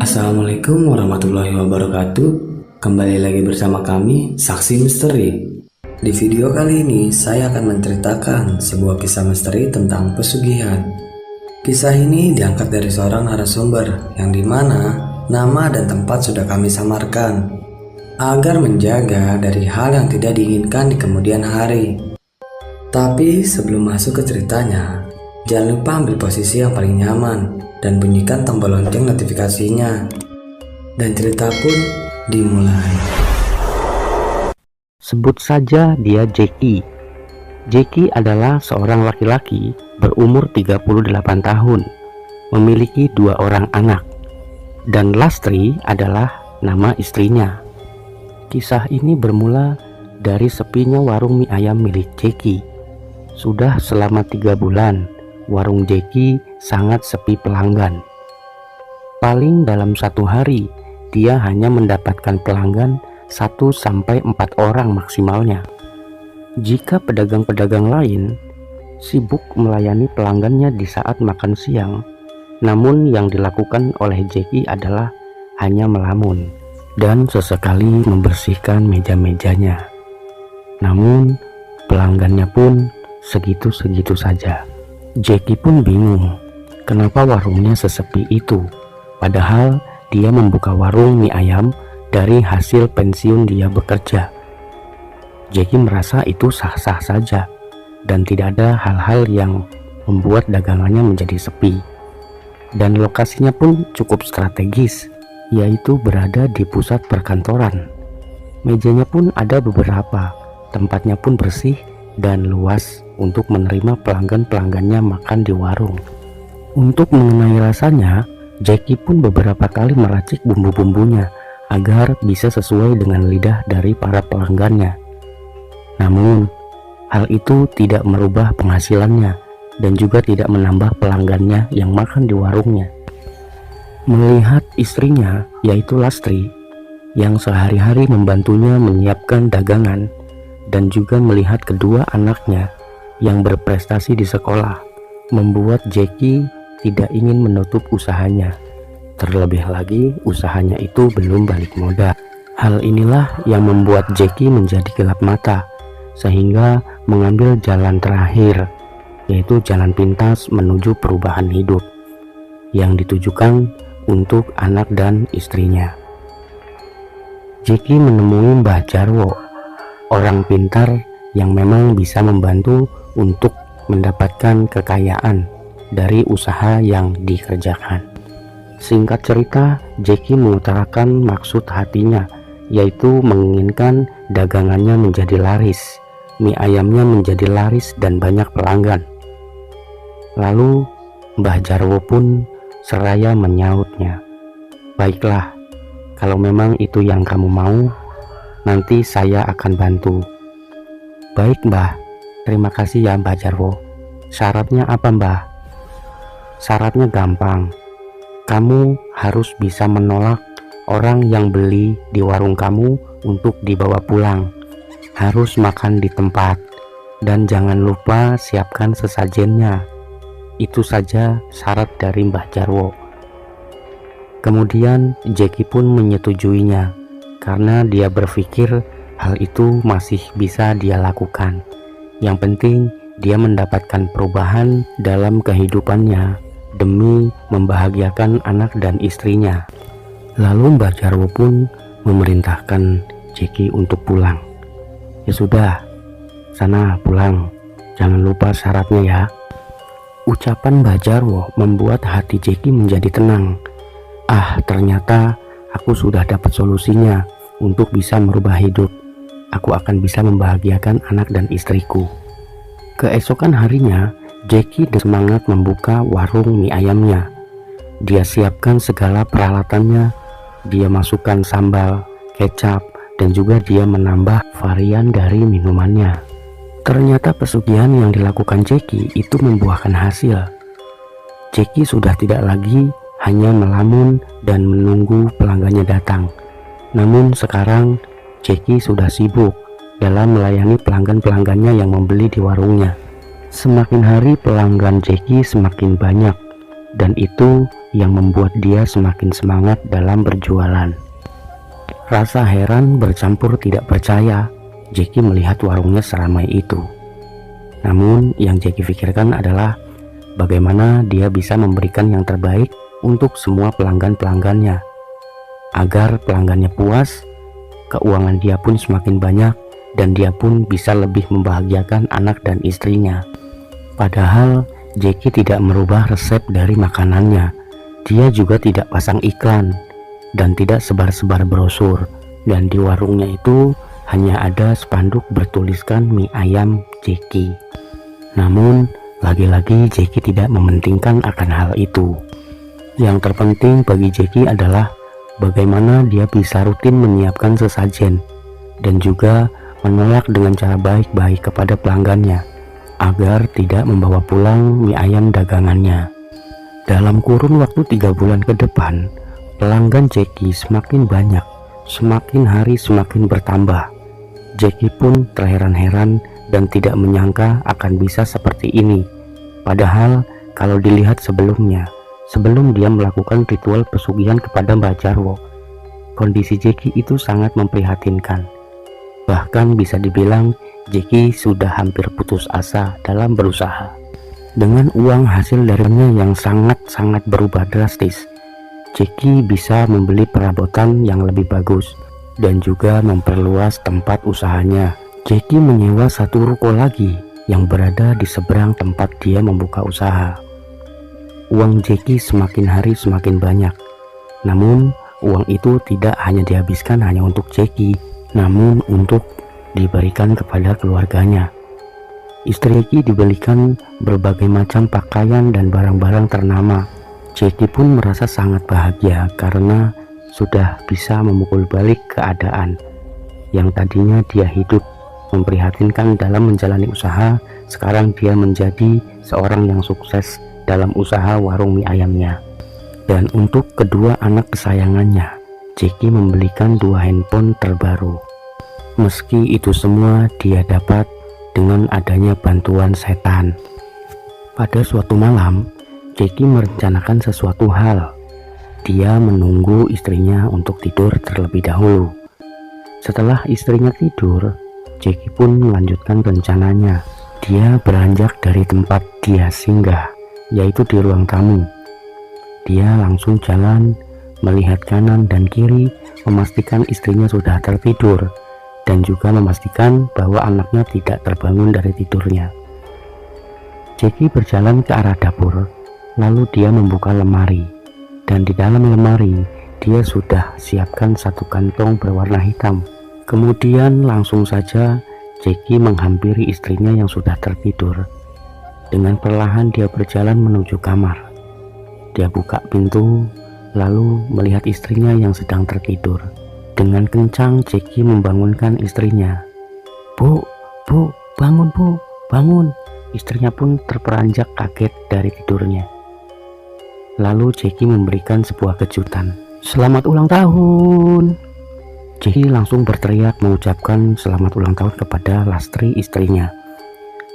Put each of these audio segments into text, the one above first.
Assalamualaikum warahmatullahi wabarakatuh. Kembali lagi bersama kami, Saksi Misteri. Di video kali ini, saya akan menceritakan sebuah kisah misteri tentang pesugihan. Kisah ini diangkat dari seorang narasumber, yang dimana nama dan tempat sudah kami samarkan, agar menjaga dari hal yang tidak diinginkan di kemudian hari. Tapi sebelum masuk ke ceritanya, jangan lupa ambil posisi yang paling nyaman dan bunyikan tombol lonceng notifikasinya. Dan cerita pun dimulai. Sebut saja dia Jackie. Jackie adalah seorang laki-laki berumur 38 tahun, memiliki 2 orang anak, dan Lastri adalah nama istrinya. Kisah ini bermula dari sepinya warung mie ayam milik Jackie. Sudah selama 3 bulan, warung Jackie sangat sepi pelanggan. Paling dalam 1 hari, dia hanya mendapatkan pelanggan 1-4 orang maksimalnya. Jika pedagang-pedagang lain sibuk melayani pelanggannya di saat makan siang, namun yang dilakukan oleh Jackie adalah hanya melamun dan sesekali membersihkan meja-mejanya. Namun pelanggannya pun segitu-segitu saja. Jackie pun bingung kenapa warungnya sesepi itu, padahal dia membuka warung mie ayam dari hasil pensiun dia bekerja. Jackie merasa itu sah-sah saja dan tidak ada hal-hal yang membuat dagangannya menjadi sepi. Dan lokasinya pun cukup strategis, yaitu berada di pusat perkantoran. Mejanya pun ada beberapa, tempatnya pun bersih dan luas untuk menerima pelanggan-pelanggannya makan di warung. Untuk mengenai rasanya, Jackie pun beberapa kali meracik bumbu-bumbunya agar bisa sesuai dengan lidah dari para pelanggannya. Namun, hal itu tidak merubah penghasilannya dan juga tidak menambah pelanggannya yang makan di warungnya. Melihat istrinya, yaitu Lastri, yang sehari-hari membantunya menyiapkan dagangan, dan juga melihat kedua anaknya yang berprestasi di sekolah, membuat Jackie tidak ingin menutup usahanya. Terlebih lagi, usahanya itu belum balik modal. Hal inilah yang membuat Jackie menjadi gelap mata, sehingga mengambil jalan terakhir, yaitu jalan pintas menuju perubahan hidup yang ditujukan untuk anak dan istrinya. Jackie menemui Mbah Jarwo, orang pintar yang memang bisa membantu untuk mendapatkan kekayaan dari usaha yang dikerjakan. Singkat cerita, Jackie mengutarakan maksud hatinya, yaitu menginginkan dagangannya menjadi laris, mie ayamnya menjadi laris dan banyak pelanggan. Lalu Mbah Jarwo pun seraya menyautnya, "Baiklah, kalau memang itu yang kamu mau, nanti saya akan bantu." "Baik Mbah, terima kasih ya Mbah Jarwo. Syaratnya apa Mbah?" "Syaratnya gampang. Kamu harus bisa menolak orang yang beli di warung kamu untuk dibawa pulang. Harus makan di tempat, dan jangan lupa siapkan sesajennya." Itu saja syarat dari Mbah Jarwo. Kemudian Jackie pun menyetujuinya, karena dia berpikir hal itu masih bisa dia lakukan. Yang penting dia mendapatkan perubahan dalam kehidupannya demi membahagiakan anak dan istrinya. Lalu Mbah Jarwo pun memerintahkan Jackie untuk pulang. "Ya sudah, sana pulang, jangan lupa syaratnya ya." Ucapan Mbah Jarwo membuat hati Jackie menjadi tenang. Ternyata aku sudah dapat solusinya untuk bisa merubah hidup. Aku akan bisa membahagiakan anak dan istriku. Keesokan harinya, Jackie bersemangat membuka warung mie ayamnya. Dia siapkan segala peralatannya, dia masukkan sambal, kecap, dan juga dia menambah varian dari minumannya. Ternyata pesugihan yang dilakukan Jackie itu membuahkan hasil. Jackie sudah tidak lagi hanya melamun dan menunggu pelanggannya datang. Namun sekarang Jackie sudah sibuk dalam melayani pelanggan-pelanggannya yang membeli di warungnya. Semakin hari pelanggan Jackie semakin banyak, dan itu yang membuat dia semakin semangat dalam berjualan. Rasa heran bercampur tidak percaya Jackie melihat warungnya seramai itu. Namun yang Jackie pikirkan adalah bagaimana dia bisa memberikan yang terbaik untuk semua pelanggan-pelanggannya, agar pelanggannya puas, keuangan dia pun semakin banyak, dan dia pun bisa lebih membahagiakan anak dan istrinya. Padahal Jackie tidak merubah resep dari makanannya. Dia juga tidak pasang iklan dan tidak sebar-sebar brosur, dan di warungnya itu hanya ada spanduk bertuliskan mie ayam Jackie. Namun lagi-lagi Jackie tidak mementingkan akan hal itu. Yang terpenting bagi Jackie adalah bagaimana dia bisa rutin menyiapkan sesajen dan juga menolak dengan cara baik-baik kepada pelanggannya agar tidak membawa pulang mie ayam dagangannya. Dalam kurun waktu 3 bulan ke depan, pelanggan Jackie semakin banyak, semakin hari semakin bertambah. Jackie pun terheran-heran dan tidak menyangka akan bisa seperti ini. Padahal kalau dilihat sebelumnya, sebelum dia melakukan ritual pesugihan kepada Mbak Jarwo, kondisi Jackie itu sangat memprihatinkan. Bahkan bisa dibilang Jackie sudah hampir putus asa dalam berusaha. Dengan uang hasil darinya yang sangat-sangat berubah drastis, Jackie bisa membeli perabotan yang lebih bagus dan juga memperluas tempat usahanya. Jackie menyewa satu ruko lagi yang berada di seberang tempat dia membuka usaha. Uang Jackie semakin hari semakin banyak. Namun uang itu tidak hanya dihabiskan hanya untuk Jackie, namun untuk diberikan kepada keluarganya. Istri Jackie dibelikan berbagai macam pakaian dan barang-barang ternama. Jackie pun merasa sangat bahagia karena sudah bisa memukul balik keadaan yang tadinya dia hidup memprihatinkan dalam menjalani usaha. Sekarang dia menjadi seorang yang sukses dalam usaha warung mie ayamnya. Dan untuk kedua anak kesayangannya, Jackie membelikan 2 handphone terbaru. Meski itu semua dia dapat dengan adanya bantuan setan. Pada suatu malam, Jackie merencanakan sesuatu hal. Dia menunggu istrinya untuk tidur terlebih dahulu. Setelah istrinya tidur, Jackie pun melanjutkan rencananya. Dia beranjak dari tempat dia singgah, yaitu di ruang tamu. Dia langsung jalan, melihat kanan dan kiri, memastikan istrinya sudah tertidur, dan juga memastikan bahwa anaknya tidak terbangun dari tidurnya. Jackie berjalan ke arah dapur, lalu dia membuka lemari, dan di dalam lemari dia sudah siapkan satu kantong berwarna hitam. Kemudian langsung saja Jackie menghampiri istrinya yang sudah tertidur. Dengan perlahan dia berjalan menuju kamar. Dia buka pintu, lalu melihat istrinya yang sedang tertidur. Dengan kencang Jackie membangunkan istrinya. Bu, bangun bu, bangun. Istrinya pun terperanjak kaget dari tidurnya. Lalu Jackie memberikan sebuah kejutan. Selamat ulang tahun. Jackie langsung berteriak mengucapkan selamat ulang tahun kepada Lastri istrinya.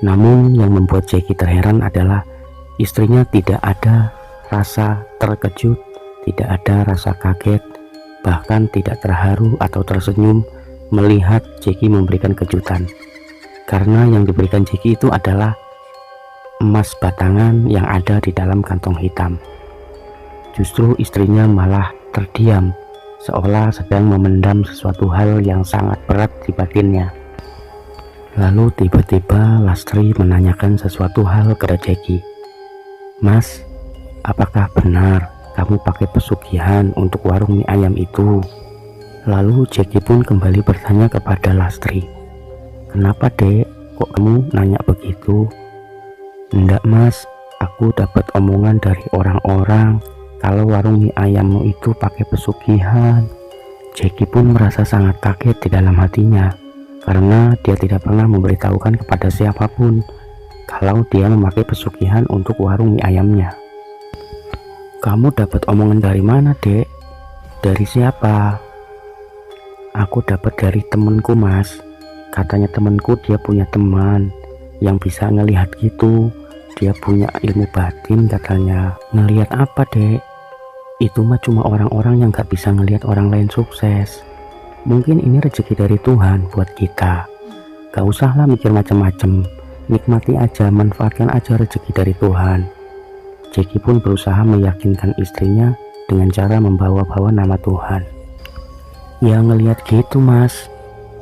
Namun yang membuat Jackie terheran adalah istrinya tidak ada rasa terkejut, tidak ada rasa kaget, bahkan tidak terharu atau tersenyum melihat Jackie memberikan kejutan. Karena yang diberikan Jackie itu adalah emas batangan yang ada di dalam kantong hitam. Justru istrinya malah terdiam, seolah sedang memendam sesuatu hal yang sangat berat di batinnya. Lalu tiba-tiba Lastri menanyakan sesuatu hal kepada Jackie. Mas, apakah benar kamu pakai pesugihan untuk warung mie ayam itu? Lalu Jackie pun kembali bertanya kepada Lastri. Kenapa dek, kok kamu nanya begitu? Enggak mas, aku dapat omongan dari orang-orang kalau warung mie ayammu itu pakai pesugihan. Jackie pun merasa sangat kaget di dalam hatinya, karena dia tidak pernah memberitahukan kepada siapapun kalau dia memakai pesugihan untuk warung mie ayamnya. Kamu dapat omongan dari mana dek? Dari siapa? Aku dapat dari temenku mas. Katanya temenku dia punya teman yang bisa ngelihat gitu. Dia punya ilmu batin katanya. Ngelihat apa, Dek? Itu mah cuma orang-orang yang gak bisa ngelihat orang lain sukses. Mungkin ini rezeki dari Tuhan buat kita. Gak usahlah mikir macam-macam. Nikmati aja, manfaatkan aja rezeki dari Tuhan. Jeki pun berusaha meyakinkan istrinya dengan cara membawa-bawa nama Tuhan. Ya ngelihat gitu, Mas.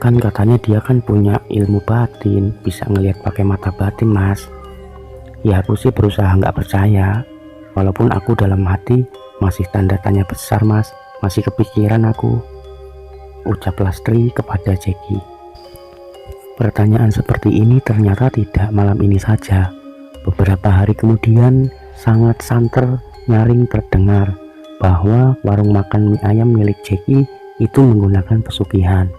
Kan katanya dia kan punya ilmu batin, bisa ngelihat pakai mata batin, Mas. Ya aku sih berusaha nggak percaya, walaupun aku dalam hati masih tanda tanya besar, Mas. Masih kepikiran aku, ucap Lastri kepada Jeki. Pertanyaan seperti ini ternyata tidak malam ini saja. Beberapa hari kemudian sangat santer nyaring terdengar bahwa warung makan mie ayam milik Jeki itu menggunakan pesugihan,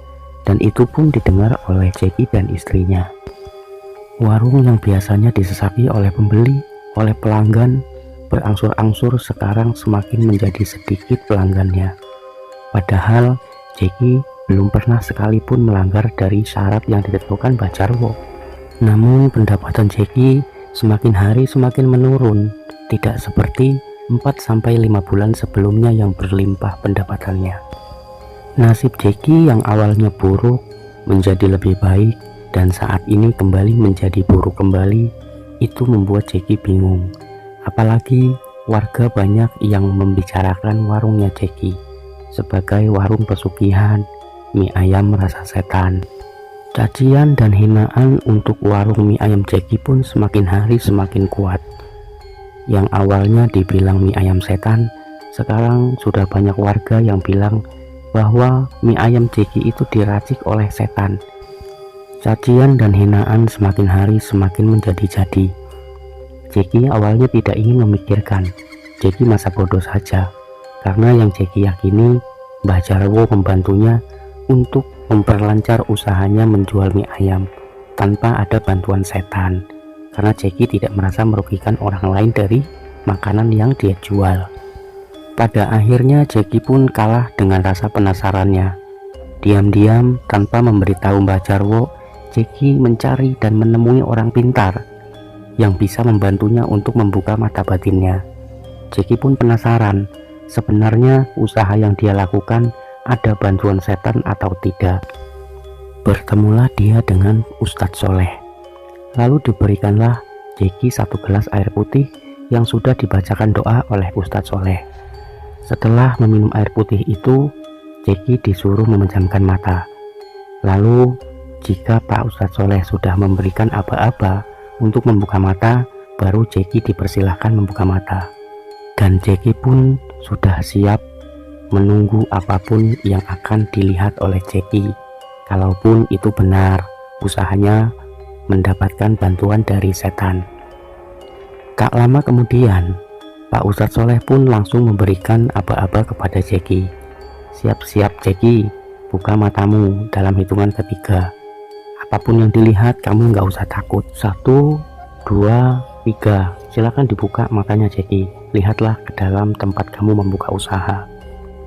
dan itu pun didengar oleh Jeki dan istrinya. Warung yang biasanya disesaki oleh pembeli, oleh pelanggan, berangsur-angsur sekarang semakin menjadi sedikit pelanggannya. Padahal Jeki belum pernah sekalipun melanggar dari syarat yang ditentukan Mbah Jarwo. Namun pendapatan Jeki semakin hari semakin menurun, tidak seperti 4-5 bulan sebelumnya yang berlimpah pendapatannya. Nasib Jeki yang awalnya buruk menjadi lebih baik, dan saat ini kembali menjadi buruk kembali. Itu membuat Jeki bingung. Apalagi warga banyak yang membicarakan warungnya Jeki sebagai warung pesugihan mie ayam rasa setan. Cacian dan hinaan untuk warung mie ayam Jeki pun semakin hari semakin kuat. Yang awalnya dibilang mie ayam setan, sekarang sudah banyak warga yang bilang bahwa mie ayam Jeki itu diracik oleh setan. Cacian dan hinaan semakin hari semakin menjadi-jadi. Jeki awalnya tidak ingin memikirkan. Jeki masa bodoh saja, karena yang Jeki yakini Mbah Jarwo membantunya untuk memperlancar usahanya menjual mie ayam tanpa ada bantuan setan, karena Jeki tidak merasa merugikan orang lain dari makanan yang dia jual. Pada akhirnya Jeki pun kalah dengan rasa penasarannya. Diam-diam tanpa memberitahu Mbah Jarwo, Jeki mencari dan menemui orang pintar yang bisa membantunya untuk membuka mata batinnya. Jeki pun penasaran, sebenarnya usaha yang dia lakukan ada bantuan setan atau tidak. Bertemulah dia dengan Ustadz Soleh. Lalu diberikanlah Jeki 1 gelas air putih yang sudah dibacakan doa oleh Ustadz Soleh. Setelah meminum air putih itu, Jeki disuruh memejamkan mata. Lalu jika Pak Ustadz Soleh sudah memberikan aba-aba untuk membuka mata, baru Jeki dipersilahkan membuka mata. Dan Jeki pun sudah siap menunggu apapun yang akan dilihat oleh Jeki. Kalaupun itu benar, usahanya mendapatkan bantuan dari setan. Tak lama kemudian, Pak Ustadz Soleh pun langsung memberikan aba-aba kepada Jeki. Siap-siap Jeki, buka matamu dalam hitungan 3. Apapun yang dilihat kamu nggak usah takut. 1, 2, 3. Silakan dibuka matanya Jeki. Lihatlah ke dalam tempat kamu membuka usaha.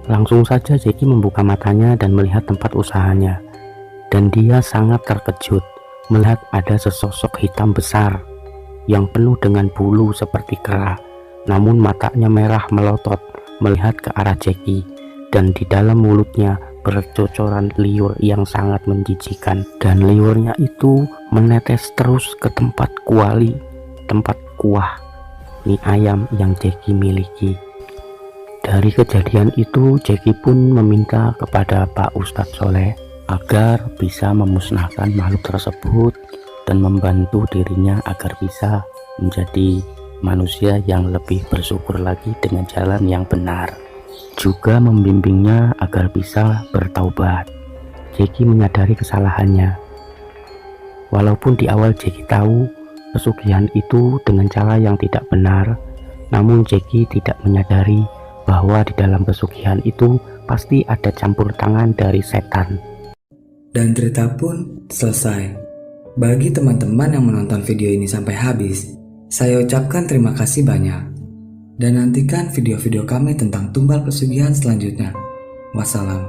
Langsung saja Jeki membuka matanya dan melihat tempat usahanya. Dan dia sangat terkejut melihat ada sesosok hitam besar yang penuh dengan bulu seperti kera. Namun matanya merah melotot melihat ke arah Jeki, dan di dalam mulutnya bercocoran liur yang sangat menjijikan, dan liurnya itu menetes terus ke tempat kuali, tempat kuah mie ayam yang Jeki miliki. Dari kejadian itu Jeki pun meminta kepada Pak Ustadz Soleh agar bisa memusnahkan makhluk tersebut dan membantu dirinya agar bisa menjadi manusia yang lebih bersyukur lagi dengan jalan yang benar. Juga membimbingnya agar bisa bertaubat. Jeki menyadari kesalahannya. Walaupun di awal Jeki tahu pesugihan itu dengan cara yang tidak benar, namun Jeki tidak menyadari bahwa di dalam pesugihan itu pasti ada campur tangan dari setan. Dan cerita pun selesai. Bagi teman-teman yang menonton video ini sampai habis, saya ucapkan terima kasih banyak. Dan nantikan video-video kami tentang tumbal pesugihan selanjutnya. Wassalam.